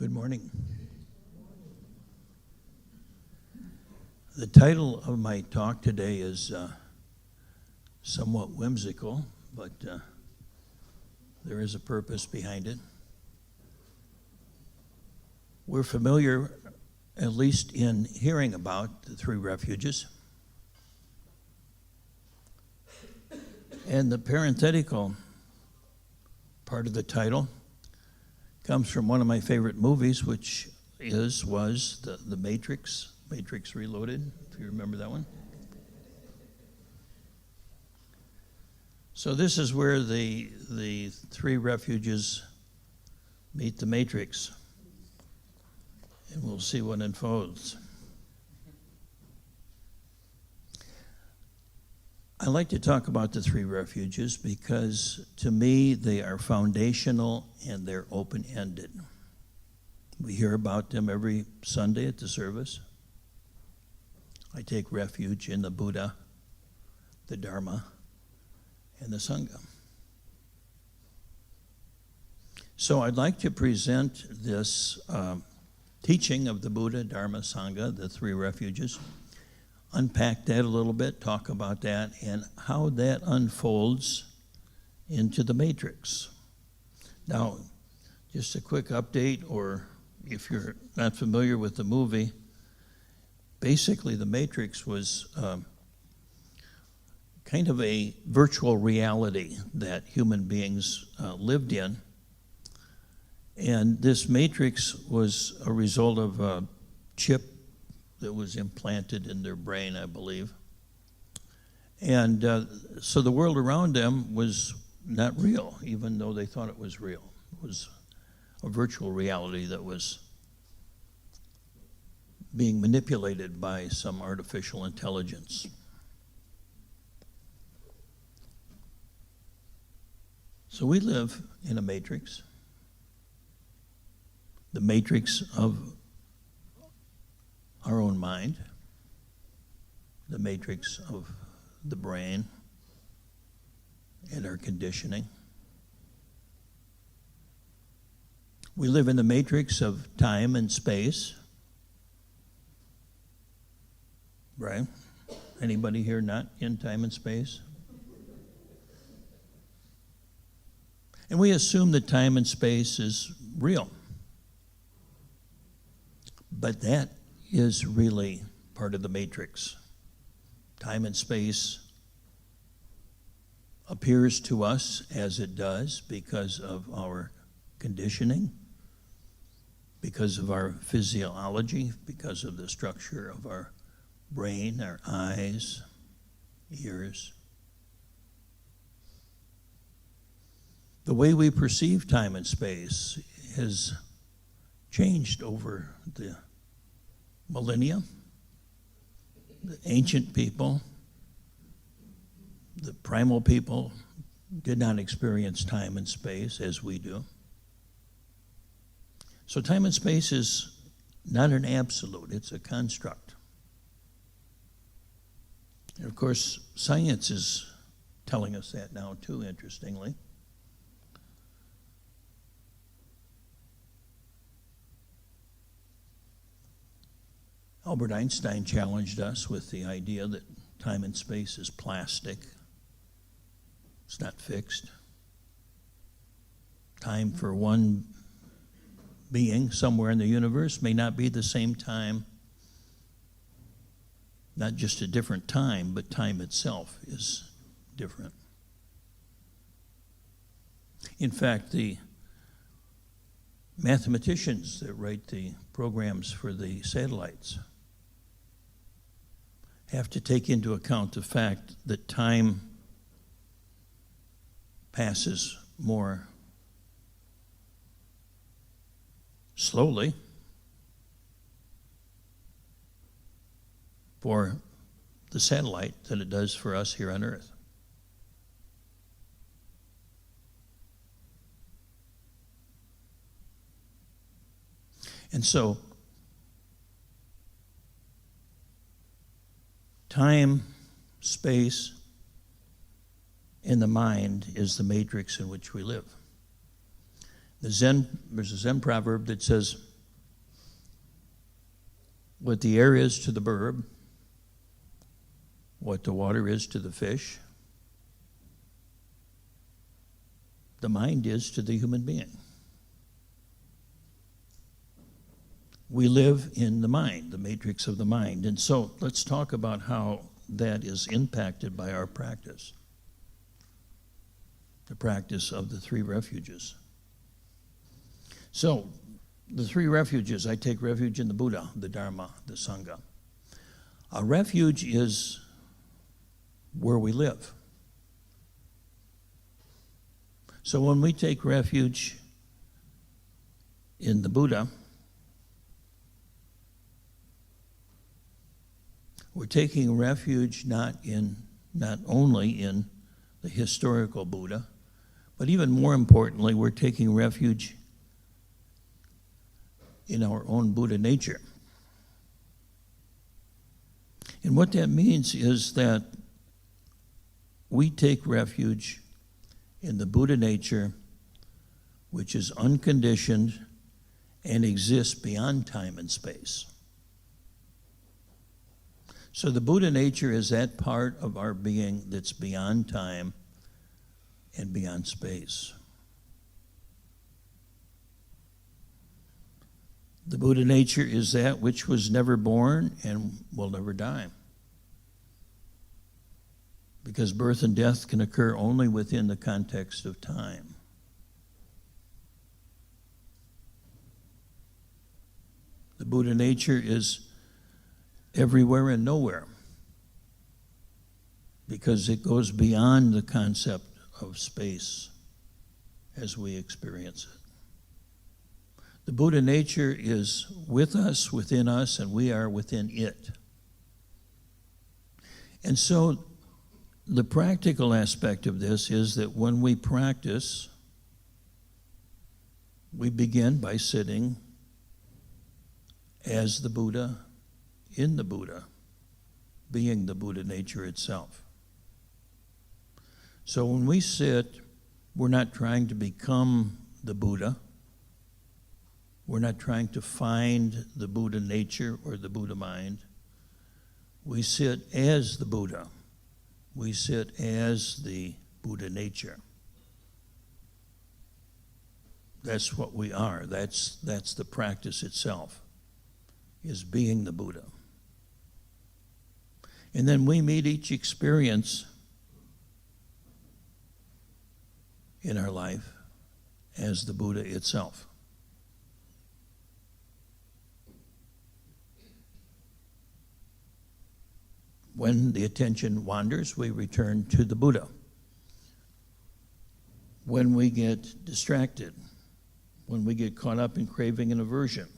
Good morning. The title of my talk today is somewhat whimsical, but there is a purpose behind it. We're familiar, at least in hearing about the Three Refuges. And the parenthetical part of the title comes from one of my favorite movies, which was the Matrix Reloaded, if you remember that one. So this is where the Three Refuges meet the Matrix, and we'll see what unfolds. I like to talk about the Three Refuges because, to me, they are foundational and they're open-ended. We hear about them every Sunday at the service. I take refuge in the Buddha, the Dharma, and the Sangha. So I'd like to present this teaching of the Buddha, Dharma, Sangha, the Three Refuges, unpack that a little bit, talk about that, and how that unfolds into the Matrix. Now, just a quick update, or if you're not familiar with the movie, basically the Matrix was kind of a virtual reality that human beings lived in. And this Matrix was a result of a chip that was implanted in their brain, I believe. And so the world around them was not real, even though they thought it was real. It was a virtual reality that was being manipulated by some artificial intelligence. So we live in a matrix, the matrix of our own mind, the matrix of the brain, and our conditioning. We live in the matrix of time and space, right? Anybody here not in time and space? And we assume that time and space is real. But that is really part of the matrix. Time and space appears to us as it does because of our conditioning, because of our physiology, because of the structure of our brain, our eyes, ears. The way we perceive time and space has changed over the millennia. The ancient people, the primal people, did not experience time and space as we do. So time and space is not an absolute, it's a construct. And of course, science is telling us that now too, interestingly. Albert Einstein challenged us with the idea that time and space is plastic. It's not fixed. Time for one being somewhere in the universe may not be the same time, not just a different time, but time itself is different. In fact, the mathematicians that write the programs for the satellites have to take into account the fact that time passes more slowly for the satellite than it does for us here on Earth. And so, time, space, and the mind is the matrix in which we live. There's a Zen proverb that says, what the air is to the bird, what the water is to the fish, the mind is to the human being. We live in the mind, the matrix of the mind. And so let's talk about how that is impacted by our practice, the practice of the three refuges. So the three refuges, I take refuge in the Buddha, the Dharma, the Sangha. A refuge is where we live. So when we take refuge in the Buddha, we're taking refuge not only in the historical Buddha, but even more importantly, we're taking refuge in our own Buddha nature. And what that means is that we take refuge in the Buddha nature, which is unconditioned and exists beyond time and space. So the Buddha nature is that part of our being that's beyond time and beyond space. The Buddha nature is that which was never born and will never die. Because birth and death can occur only within the context of time. The Buddha nature is everywhere and nowhere, because it goes beyond the concept of space as we experience it. The Buddha nature is with us, within us, and we are within it. And so the practical aspect of this is that when we practice, we begin by sitting as the Buddha, in the Buddha, being the Buddha nature itself. So when we sit, we're not trying to become the Buddha. We're not trying to find the Buddha nature or the Buddha mind. We sit as the Buddha. We sit as the Buddha nature. That's what we are. That's the practice itself, is being the Buddha. And then we meet each experience in our life as the Buddha itself. When the attention wanders, we return to the Buddha. When we get distracted, when we get caught up in craving and aversion,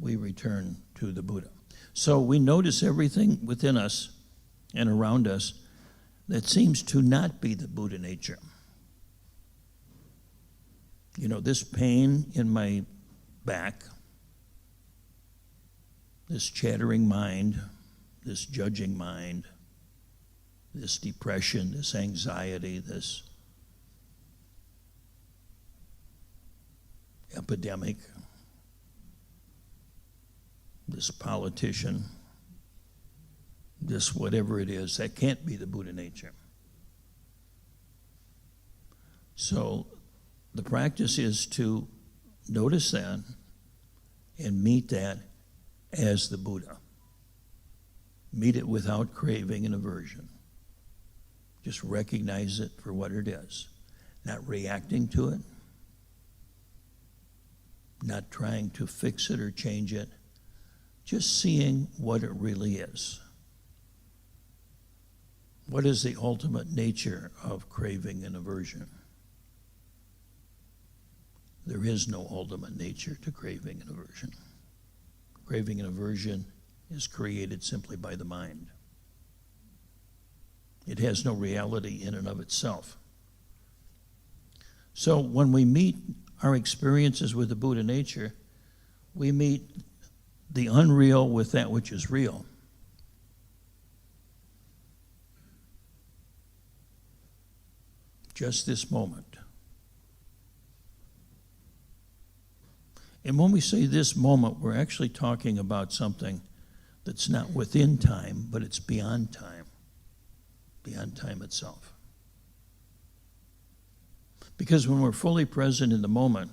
we return to the Buddha. So we notice everything within us and around us that seems to not be the Buddha nature. You know, this pain in my back, this chattering mind, this judging mind, this depression, this anxiety, this epidemic, this politician, this whatever it is, that can't be the Buddha nature. So the practice is to notice that and meet that as the Buddha. Meet it without craving and aversion. Just recognize it for what it is. Not reacting to it. Not trying to fix it or change it. Just seeing what it really is. What is the ultimate nature of craving and aversion? There is no ultimate nature to craving and aversion. Craving and aversion is created simply by the mind. It has no reality in and of itself. So when we meet our experiences with the Buddha nature, we meet the unreal with that which is real. Just this moment. And when we say this moment, we're actually talking about something that's not within time, but it's beyond time itself. Because when we're fully present in the moment,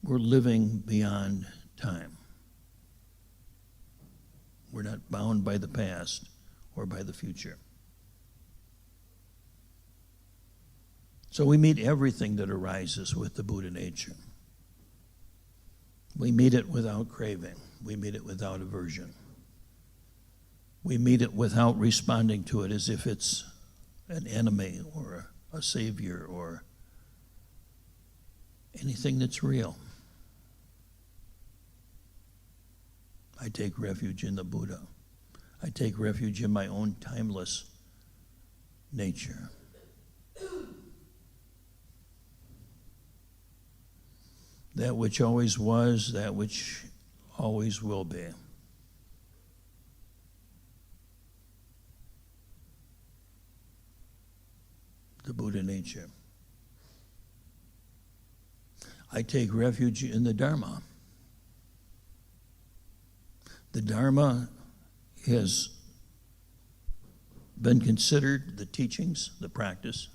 we're living beyond time. We're not bound by the past or by the future. So we meet everything that arises with the Buddha nature. We meet it without craving. We meet it without aversion. We meet it without responding to it as if it's an enemy or a savior or anything that's real. I take refuge in the Buddha. I take refuge in my own timeless nature. That which always was, that which always will be. The Buddha nature. I take refuge in the Dharma. The Dharma has been considered the teachings, the practice,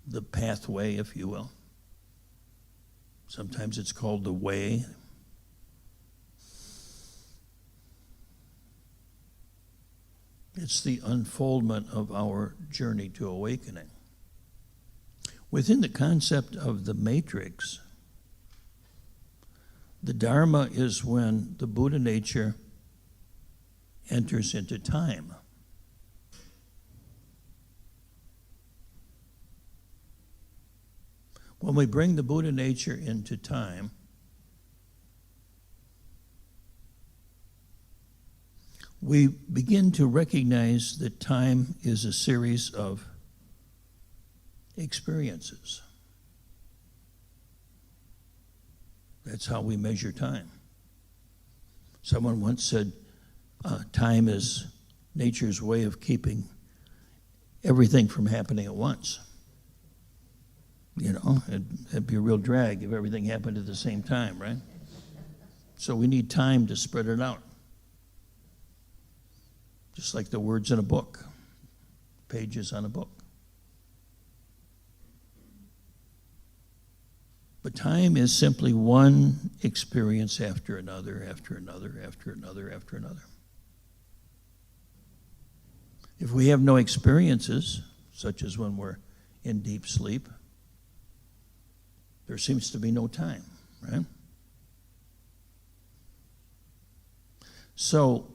the pathway, if you will. Sometimes it's called the way. It's the unfoldment of our journey to awakening. Within the concept of the matrix, the Dharma is when the Buddha nature enters into time. When we bring the Buddha nature into time, we begin to recognize that time is a series of experiences. That's how we measure time. Someone once said, time is nature's way of keeping everything from happening at once. You know, it'd be a real drag if everything happened at the same time, right? So we need time to spread it out. Just like the words in a book, pages on a book. But time is simply one experience after another, after another, after another, after another. If we have no experiences, such as when we're in deep sleep, there seems to be no time, right? So,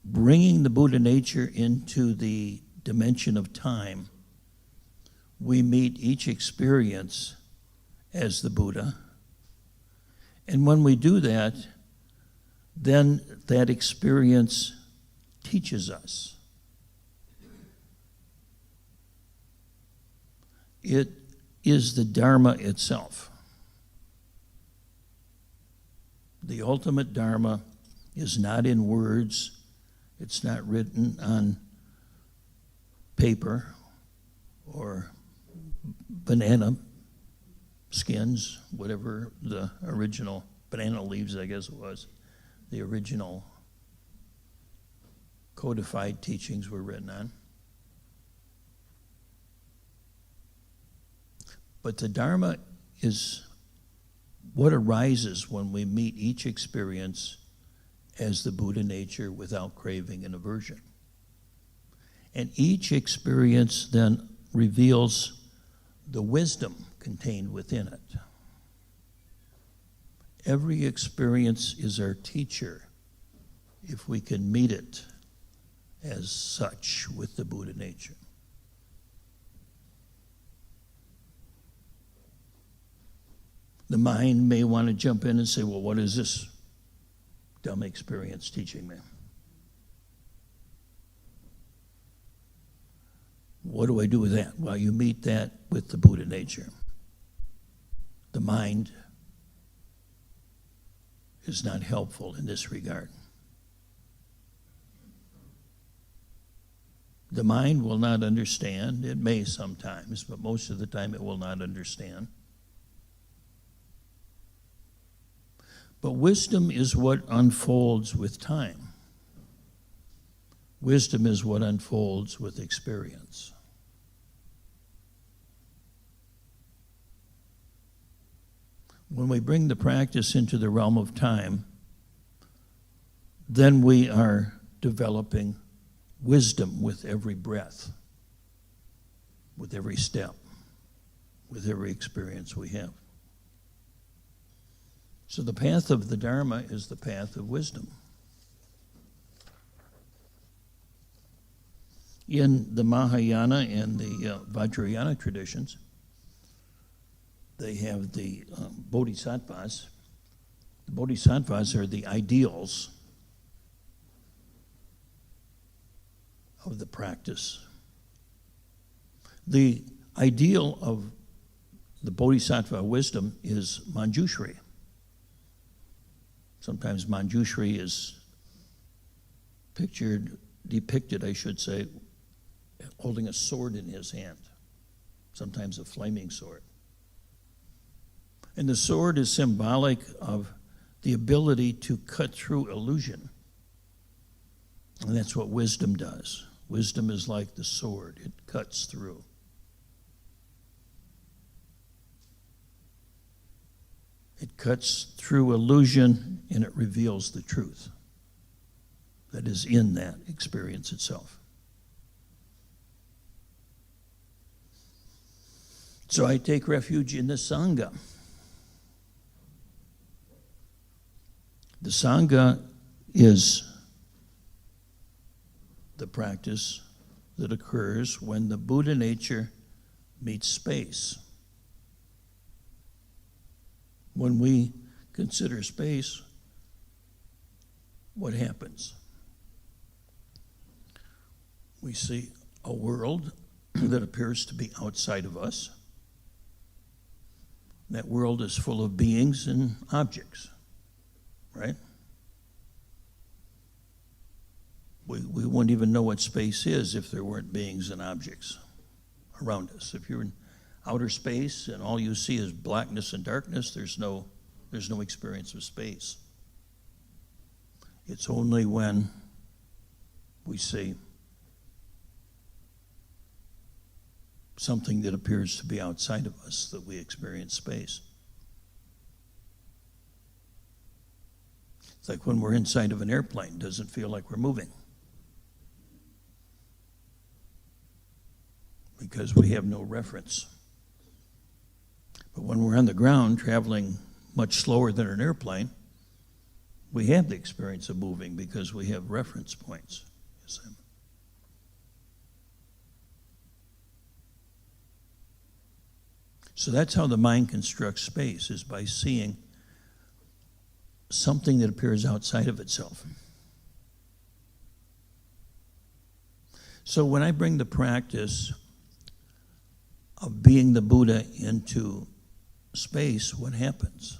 bringing the Buddha nature into the dimension of time, we meet each experience as the Buddha. And when we do that, then that experience teaches us. It is the Dharma itself. The ultimate Dharma is not in words. It's not written on paper or banana skins, whatever the original, banana leaves, I guess it was, the original codified teachings were written on. But the Dharma is what arises when we meet each experience as the Buddha nature without craving and aversion. And each experience then reveals the wisdom contained within it. Every experience is our teacher if we can meet it as such with the Buddha nature. The mind may want to jump in and say, well, what is this dumb experience teaching me? What do I do with that? Well, you meet that with the Buddha nature. The mind is not helpful in this regard. The mind will not understand. It may sometimes, but most of the time it will not understand. But wisdom is what unfolds with time. Wisdom is what unfolds with experience. When we bring the practice into the realm of time, then we are developing wisdom with every breath, with every step, with every experience we have. So the path of the Dharma is the path of wisdom. In the Mahayana and the Vajrayana traditions, they have the bodhisattvas. The bodhisattvas are the ideals of the practice. The ideal of the bodhisattva wisdom is Manjushri. Sometimes Manjushri is depicted, I should say, holding a sword in his hand, sometimes a flaming sword. And the sword is symbolic of the ability to cut through illusion. And that's what wisdom does. Wisdom is like the sword, it cuts through. It cuts through illusion and it reveals the truth that is in that experience itself. So I take refuge in the Sangha. The Sangha is the practice that occurs when the Buddha nature meets space. When we consider space, what happens? We see a world that appears to be outside of us. That world is full of beings and objects, right? We wouldn't even know what space is if there weren't beings and objects around us. If you're in outer space and all you see is blackness and darkness, there's no experience of space. It's only when we see something that appears to be outside of us that we experience space. It's like when we're inside of an airplane, it doesn't feel like we're moving, because we have no reference. But when we're on the ground traveling much slower than an airplane, we have the experience of moving because we have reference points. You see? So that's how the mind constructs space, is by seeing something that appears outside of itself. So when I bring the practice of being the Buddha into space, what happens?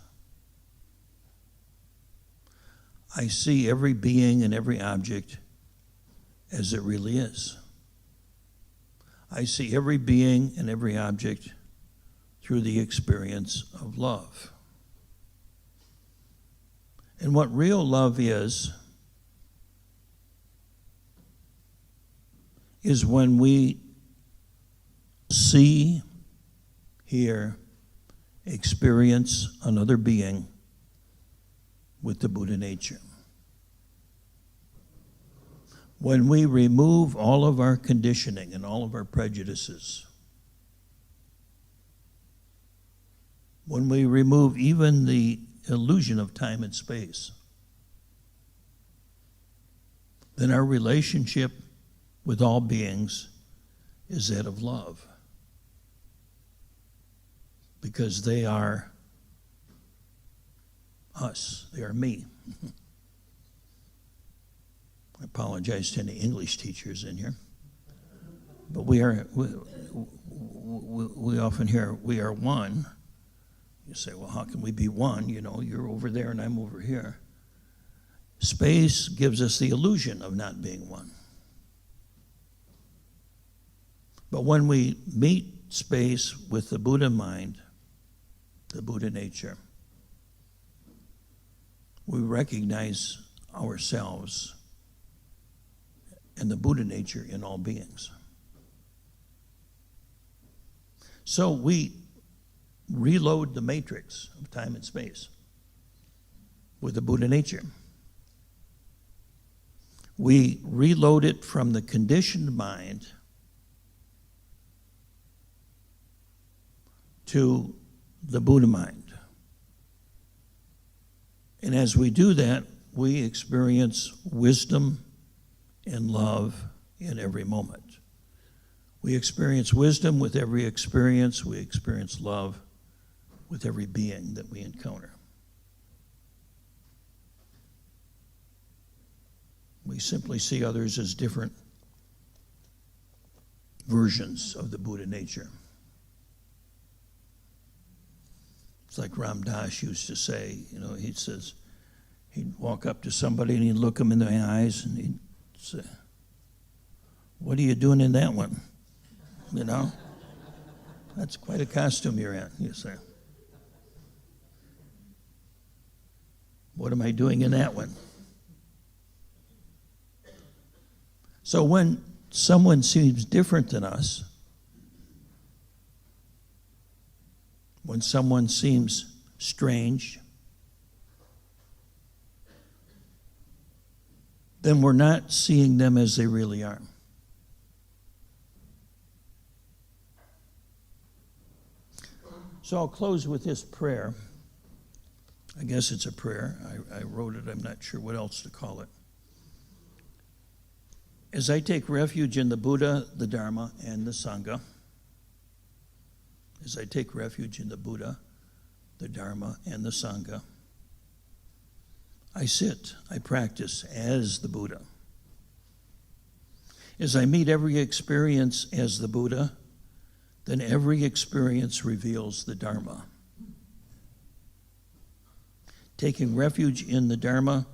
I see every being and every object as it really is. I see every being and every object through the experience of love. And what real love is when we see, hear, experience another being with the Buddha nature. When we remove all of our conditioning and all of our prejudices, when we remove even the illusion of time and space, then our relationship with all beings is that of love. Because they are us, they are me. I apologize to any English teachers in here. But we often hear, we are one. You say, well, how can we be one? You know, you're over there and I'm over here. Space gives us the illusion of not being one. But when we meet space with the Buddha mind, the Buddha nature, we recognize ourselves and the Buddha nature in all beings. So we reload the matrix of time and space with the Buddha nature. We reload it from the conditioned mind to the Buddha mind. And as we do that, we experience wisdom and love in every moment. We experience wisdom with every experience. We experience love with every being that we encounter. We simply see others as different versions of the Buddha nature. It's like Ram Dass used to say, he says, he'd walk up to somebody and he'd look them in the eyes and he'd say, "What are you doing in that one?" That's quite a costume you're in, you say. "What am I doing in that one?" So when someone seems different than us, when someone seems strange, then we're not seeing them as they really are. So I'll close with this prayer. I guess it's a prayer. I wrote it. I'm not sure what else to call it. As I take refuge in the Buddha, the Dharma, and the Sangha, as I take refuge in the Buddha, the Dharma, and the Sangha, I sit, I practice as the Buddha. As I meet every experience as the Buddha, then every experience reveals the Dharma. Taking refuge in the Dharma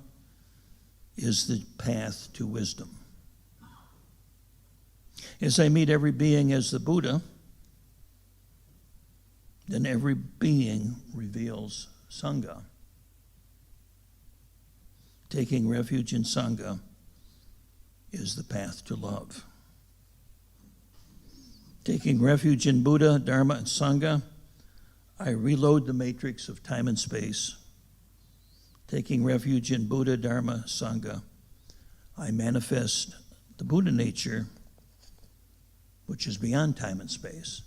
is the path to wisdom. As I meet every being as the Buddha, then every being reveals Sangha. Taking refuge in Sangha is the path to love. Taking refuge in Buddha, Dharma, and Sangha, I reload the matrix of time and space. Taking refuge in Buddha, Dharma, Sangha, I manifest the Buddha nature, which is beyond time and space,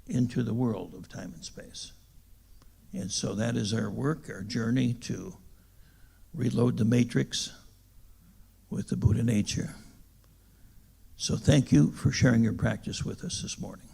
into the world of time and space. And so that is our work, our journey to reload the matrix with the Buddha nature. So thank you for sharing your practice with us this morning.